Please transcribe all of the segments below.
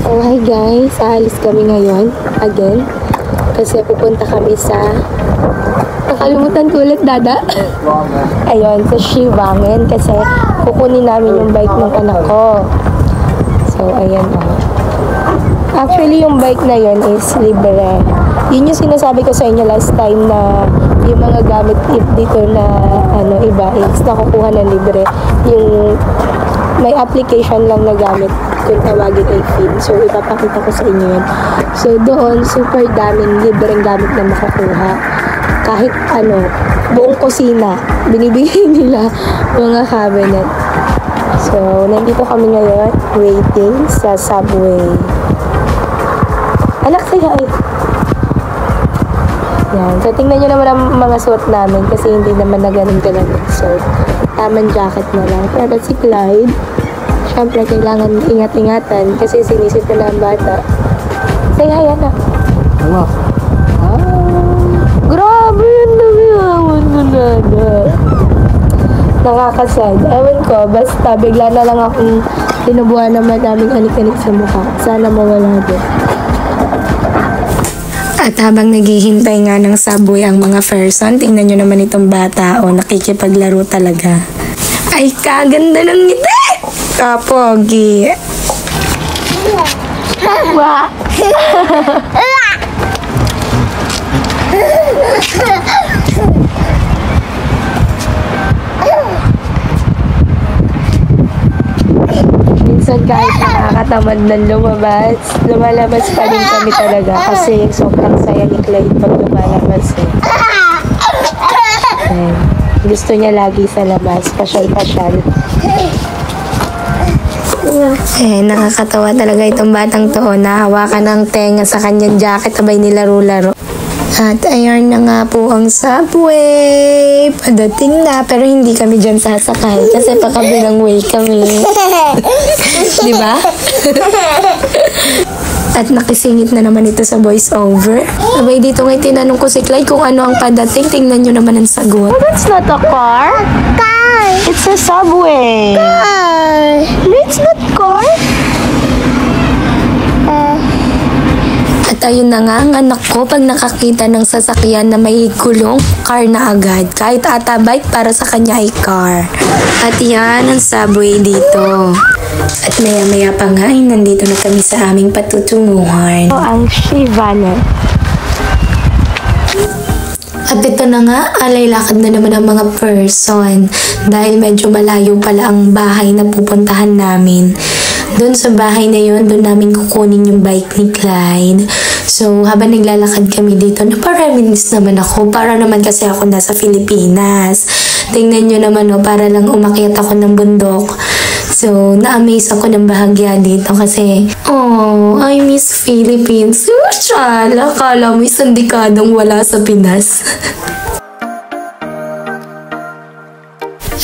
Oh hi guys, aalis kami ngayon again kasi pupunta kami sa nakalimutan ko ulit dada ayun, sa Shivangen kasi kukunin namin yung bike ng anak ko. So ayan actually yung bike na yun is libre. Yun yung sinasabi ko sa inyo last time na yung mga gamit dito na iba is nakukuha na libre. Yung may application lang na gamit kung tawagin ay feed. So, ipapakita ko sa inyo yun. So, doon, super daming libreng gamit na makukuha. Kahit buong kusina, binibigay nila mga cabinet. So, nandito kami ngayon, waiting sa subway. Anak, say hi! Yan. So, tingnan nyo naman ang mga suot namin kasi hindi naman na ganun kalamig. So, tamang jacket na lang. Pero si Clyde, syempre, kailangan ingat-ingatan kasi sinisip na ang bata. Say hi, anak. Hello. Grabe yun naman mo na. Nakakasad. Ewan ko, basta bigla na lang akong tinubuhan na madaming anik-anik sa mukha. Sana mawala din. At habang naghihintay nga ng subway ang mga person, tingnan nyo naman itong bata o nakikipaglaro talaga. Ay, kaganda ng ngiti! Kapogi. Wah! Minsan kahit nakakatamad ng lumalabas pa din kami talaga kasi sobrang saya ni Clyde pag lumalabas gusto niya lagi sa labas, pasyal-pasyal. Nakakatawa talaga itong batang to. Nahawakan ng tenga sa kanyang jacket, abay nilaro-laro. At ayan na nga po ang subway. Padating na, pero hindi kami dyan sasakay kasi pakabilang way kami. Diba? At nakisingit na naman ito sa voice over. Abay dito ngayon tinanong ko si Clyde kung ano ang padating. Tingnan nyo naman ang sagot. Oh, that's not a car. Car. It's a subway. Car. It's not car. At ayun na nga, ang anak ko pag nakakita ng sasakyan na may gulong, car na agad. Kahit ata bike, para sa kanya ay car. At yan ang subway dito. At maya-maya pa nga ay nandito na kami sa aming patutunguhan. Ito ang Shivangen. At ito na nga, alay lakad na naman ang mga person. Dahil medyo malayo pala ang bahay na pupuntahan namin. Doon sa bahay na yun, doon namin kukunin yung bike ni Clyde. So, habang naglalakad kami dito, napareminis naman ako. Para naman kasi ako nasa Pilipinas. Tingnan nyo naman, para lang umakyat ako ng bundok. So, na-amaze ako ng bahagya dito kasi, oh, I miss Philippines. Shala, akala mo isang dekadong wala sa Pinas.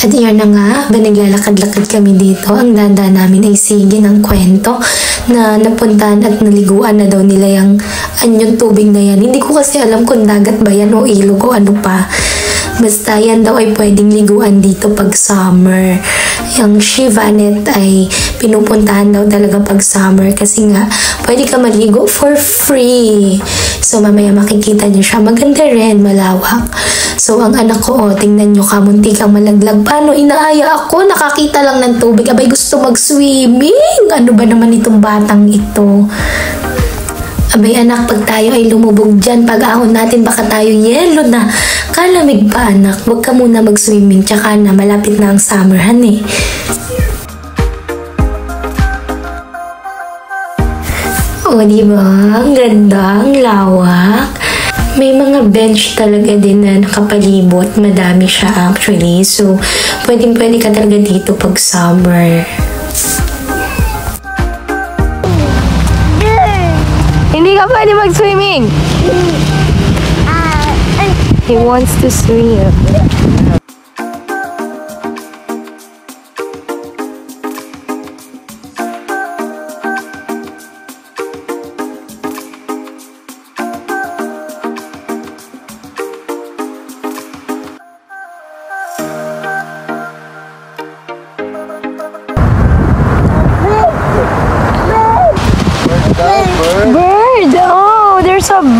At yun na nga, ba naglalakad-lakad kami dito, ang dada namin ay sige ng kwento na napuntahan at naliguan na daw nila yung anyong tubig na yan. Hindi ko kasi alam kung dagat ba yan o ilog o ano pa. Basta yan daw ay pwedeng liguan dito pag summer. Yung Shivangen ay pinupuntahan daw talaga pag summer kasi nga pwede ka maligo for free. So mamaya makikita niyo siya. Maganda rin, malawak. So ang anak ko, tingnan niyo, kamunti kang malaglag. Paano inaaya ako? Nakakita lang ng tubig. Abay gusto mag-swimming. Ano ba naman itong batang ito? Abay anak, pag tayo ay lumubog dyan, pag ahon natin baka tayo yelo na. Kalamig pa anak, huwag ka muna mag-swimming, tsaka na malapit na ang summerhan eh. O diba, ang ganda, ang lawak. May mga bench talaga din na nakapalibot, madami siya actually. So, pwedeng-pwede ka talaga dito pag summer. Hindi ka pwede mag-swimming. He wants to swim.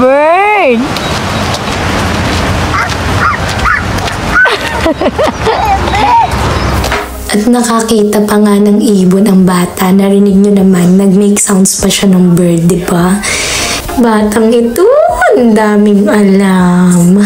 bird! At nakakita pa nga ng ibon ang bata. Narinig nyo naman, nag-make sounds pa siya ng bird, di ba? Batang ito, ang daming alam.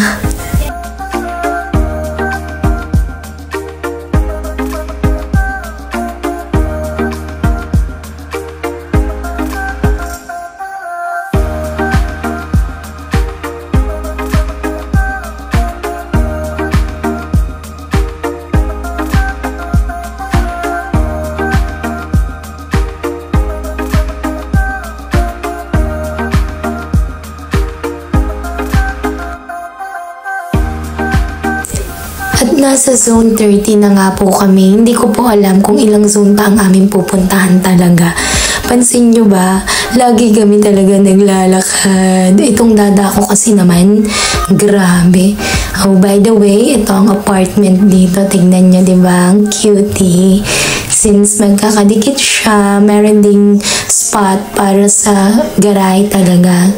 At nasa zone 30 na nga po kami. Hindi ko po alam kung ilang zone pa ang aming pupuntahan talaga. Pansin nyo ba? Lagi kami talaga naglalakad. Itong dada ko kasi naman, grabe. Oh, by the way, ito ang apartment dito. Tignan nyo, diba? Ang cutie. Since magkakadikit siya, meron ding spot para sa garay talaga.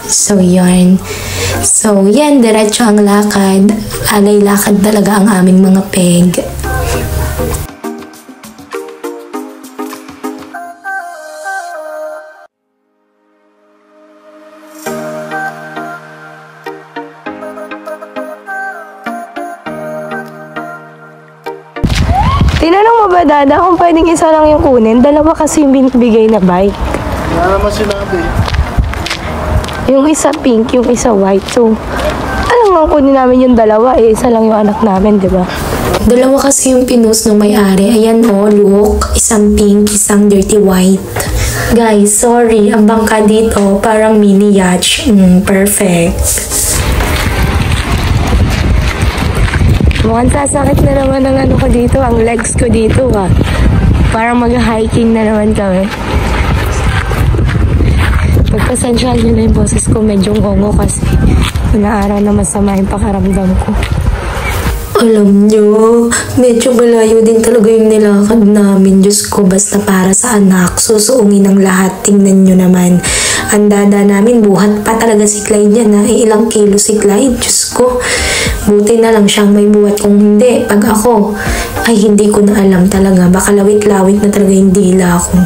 So, yun. So, yan, diretso ang lakad. Alay lakad talaga ang aming mga peg. Tinanong mo ba, Dada, kung pwedeng isa lang yung kunin? Dalawa kasi yung binibigay na bike. Wala naman sinabi. Yung isa pink, yung isa white. So, alam nga kunin namin yung dalawa, isa lang yung anak namin, di ba? Dalawa kasi yung pinost ng may-ari. Ayan o, look. Isang pink, isang dirty white. Guys, sorry. Ang bangka dito, parang mini yacht. Perfect. Mukhang sasakit na naman ang ano ko dito, ang legs ko dito ah. Parang mag-hiking na naman kami. Pagpasensyahan nyo na yung boses ko, medyo ngongo kasi inaaraw na masama yung pakaramdam ko. Alam nyo, medyo malayo din talaga yung nilakad namin. Diyos ko, basta para sa anak. Susuungin ang lahat. Tingnan nyo naman. Ang dada namin, buhat pa talaga si Clyde niya na. Ilang kilo si Clyde. Diyos ko, buti na lang siyang may buhat. Kung hindi, pag ako, ay hindi ko na alam talaga. Baka lawit-lawit na talaga yung dila ko.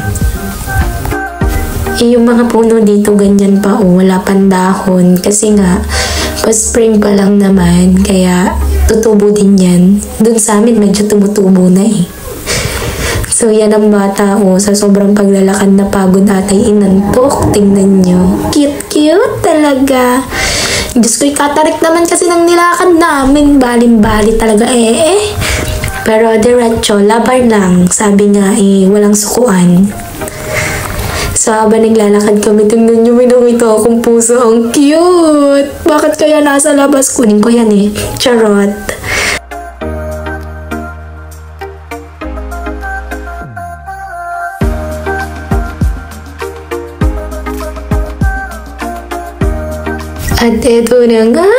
Yung mga puno dito, ganyan pa o. Wala pang dahon. Kasi nga, pa-spring pa lang naman. Kaya, tutubo din yan. Doon sa amin, medyo tumutubo na eh. So, yan ang bata o. Sa sobrang paglalakad na pagod atay inantok. Tingnan nyo. Cute-cute talaga. Diyos ko, ikatarik naman kasi ng nilakad namin. Balim-bali talaga Pero diretso, laban lang. Sabi nga walang sukuan. So, habang naglalakad kami, tingnan nyo, may nakita akong puso. Ang cute! Bakit kaya nasa labas? Kunin ko yan eh. Charot. At eto na nga,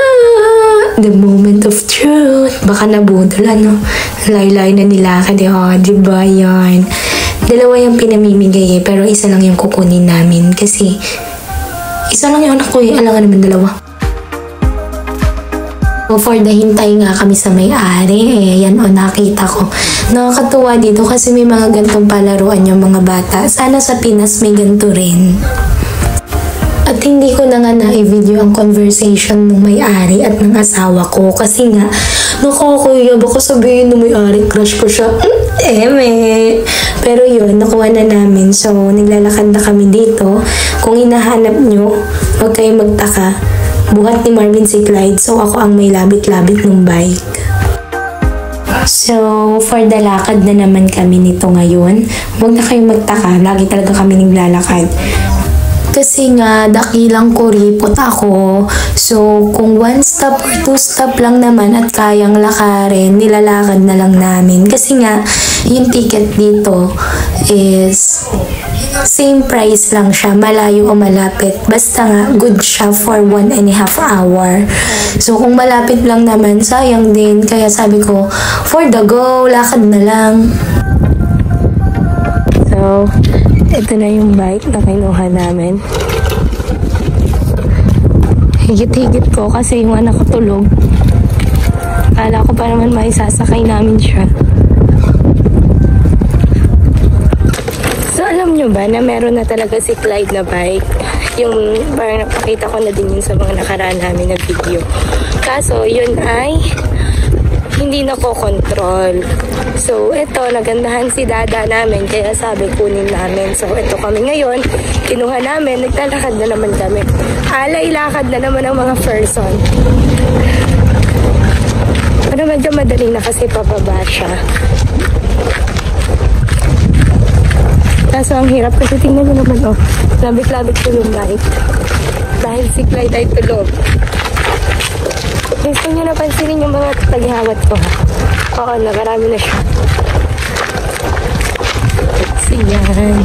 the moment of truth. Baka nabudol, ano? Laylay na nilakad eh. Oh, diba yan? Dalawa yung pinamimigay pero isa lang yung kukunin namin kasi isa lang yung anak ko alam nga naman dalawa. So for the hintay nga kami sa may-ari, yan o nakita ko. Nakakatuwa dito kasi may mga gantong palaruan yung mga bata. Sana sa Pinas may ganito rin. At hindi ko na nga na-video ang conversation ng may-ari at ng asawa ko kasi nga nakakakuya, baka sabihin ng may-ari crush ko siya. Pero yun, nakuha na namin. So, naglalakad na kami dito. Kung hinahanap nyo, huwag kayong magtaka. Buhat ni Marvin si Clyde. So, ako ang may labit-labit ng bike. So, for the lakad na naman kami nito ngayon. Huwag na kayong magtaka. Lagi talaga kami naglalakad. Kasi nga, dakilang kuripot ako. So, kung 1 stop or 2 stop lang naman at kayang lakarin, nilalakad na lang namin. Kasi nga, yung ticket dito is same price lang siya, malayo o malapit. Basta nga, good siya for 1.5 hour. So, kung malapit lang naman, sayang din. Kaya sabi ko, for the go, lakad na lang. So, ito na yung bike na kinuha namin. Higit-higit ko kasi yung anak ko tulog. Kala ko pa naman maisasakay namin siya. So, alam nyo ba na meron na talaga si Clyde na bike? Yung parang napakita ko na din yun sa mga nakaraan namin na video. Kaso, yun ay hindi na ko control. So, ito, nagandahan si dada namin, kaya sabi kunin namin. So, ito kami ngayon, kinuha namin, naglalakad na naman kami. Alay, lakad na naman ang mga person. Pero medyo madaling na kasi pababa siya. Kaso ang hirap kasi tingnan mo naman, oh. Labit-labit ko yung bike. Dahil si Clyde ay tulog. Gusto nyo napansinin yung mga taghihawat ko, ha? Oo, nakarami na siya. Siyan.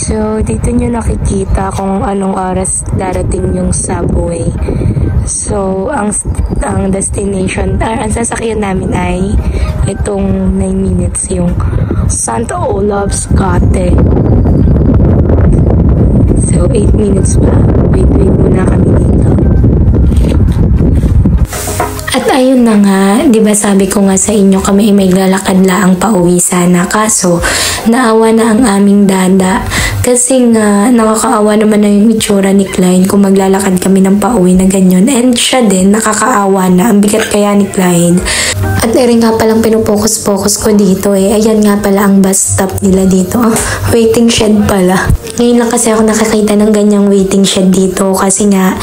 So, dito nyo nakikita kung anong oras darating yung subway. So, ang destination, ang sasakyan namin ay itong 9 minutes, yung St. Olaf's Gate. So, 8 minutes pa. Wait muna kami dito. At ayun na nga, di ba sabi ko nga sa inyo kami ay may lalakad laang pauwi sana. Kaso, naawa na ang aming dada. Kasi nga, nakakaawa naman na yung itsura ni Clyde kung maglalakad kami ng pauwi na ganyan. And siya din, nakakaawa na. Ang bigat kaya ni Clyde. At rin nga palang pinupokus-pokus ko dito eh. Ayan nga pala ang bus stop nila dito. Waiting shed pala. Ngayon lang kasi ako nakakita ng ganyang waiting shed dito. Kasi nga,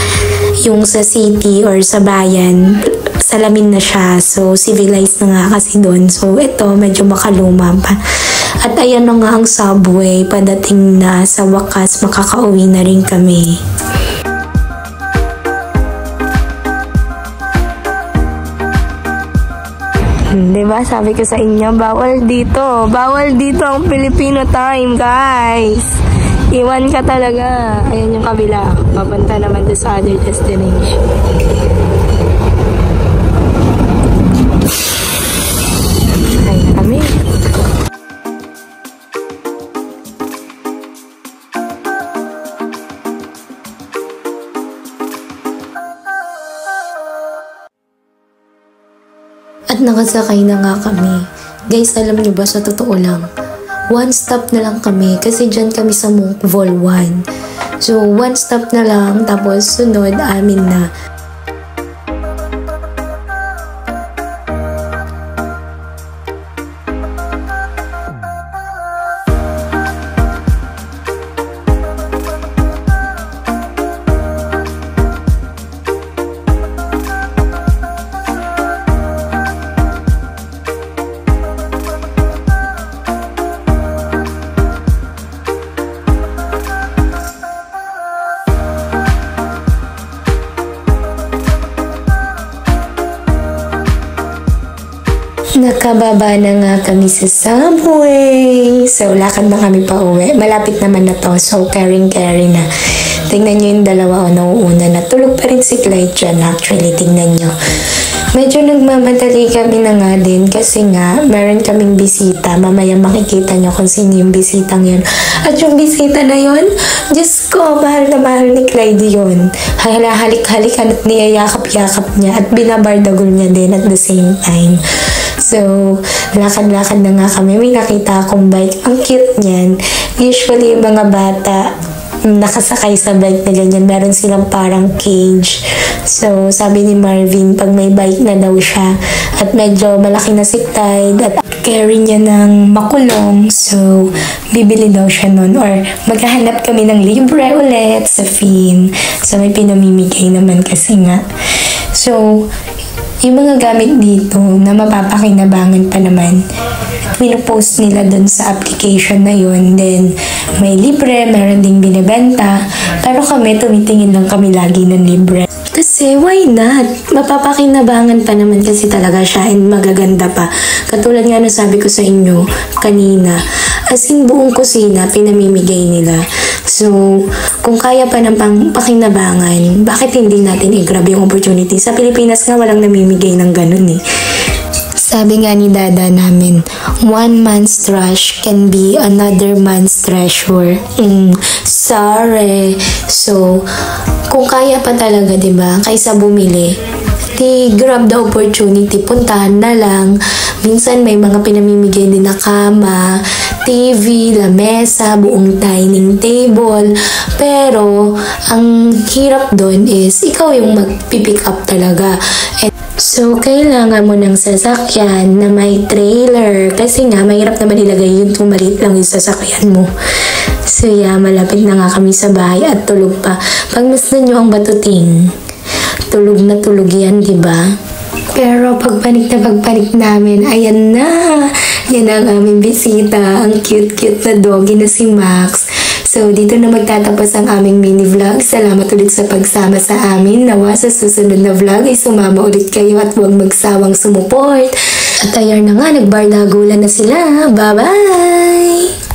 yung sa city or sa bayan, salamin na siya. So, civilized na nga kasi doon. So, ito, medyo makaluma pa. At ayan na nga ang subway. Padating na, sa wakas, makakauwi na rin kami. Diba, sabi ko sa inyo, bawal dito. Bawal dito ang Filipino time, guys. Iwan ka talaga. Ayan yung kabila. Papunta naman doon sa other destination. Ay, kami. At nakasakay na nga kami. Guys, alam niyo ba sa totoo lang, one stop na lang kami kasi dyan kami sa Moncvol 1. So, one stop na lang tapos sunod amin na. Nakababa na nga kami sa subway. So, lakad na kami pa uwi. Malapit naman na to. So, carry na. Tingnan nyo yung dalawa o nauuna na. Tulog pa rin si Clyde dyan. Actually, tingnan nyo. Medyo nagmamadali kami na nga din kasi nga, meron kaming bisita. Mamaya makikita nyo kung sino yung bisitang yun. At yung bisita na yun, Diyos ko, mahal na mahal ni Clyde yun. Halik-halikan at niyayakap-yakap niya at binabardagol niya din at the same time. So, lakad-lakad na nga kami. May nakita akong bike. Ang cute niyan. Usually, yung mga bata, nakasakay sa bike na ganyan. Meron silang parang cage. So, sabi ni Marvin, pag may bike na daw siya, at medyo malaki na si Clyde, at carry niya ng makulong. So, bibili daw siya nun. Or, maghahanap kami ng libre ulit sa Finn. So, may pinamimigay naman kasi nga. So, yung mga gamit dito na mapapakinabangan pa naman, pinopost nila dun sa application na yun. Then, may libre, meron ding binibenta. Pero kami, tumitingin lang kami lagi ng libre. Kasi, why not? Mapapakinabangan pa naman kasi talaga siya and magaganda pa. Katulad nga na sabi ko sa inyo kanina, as in buong kusina, pinamimigay nila. So, kung kaya pa ng pakinabangan, bakit hindi natin i-grab yung opportunity? Sa Pilipinas nga, walang namimigay ng ganun eh. Sabi nga ni dada namin, one man's trash can be another man's treasure. Sorry. So, kung kaya pa talaga, diba, kaysa bumili, di grab the opportunity, puntahan na lang. Minsan may mga pinamimigay din na kama, TV, lamesa, buong dining table. Pero, ang hirap doon is, ikaw yung mag-pick up talaga. So, kailangan mo ng sasakyan na may trailer. Kasi nga, mahirap naman ilagay yun kung maliit lang yung sasakyan mo. So, yeah, malapit na nga kami sa bahay at tulog pa. Pagmasdan nyo ang batuting, tulog na tulog yan, diba? Pero pagpanik namin, ayan na! Yan ang aming bisita, ang cute-cute na doggy na si Max. So, dito na magtatapos ang aming mini vlog. Salamat ulit sa pagsama sa amin. Nawa sa susunod na vlog ay sumama ulit kayo at huwag magsawang sumuport. At ayan na nga, nagbardagulan na sila. Bye-bye!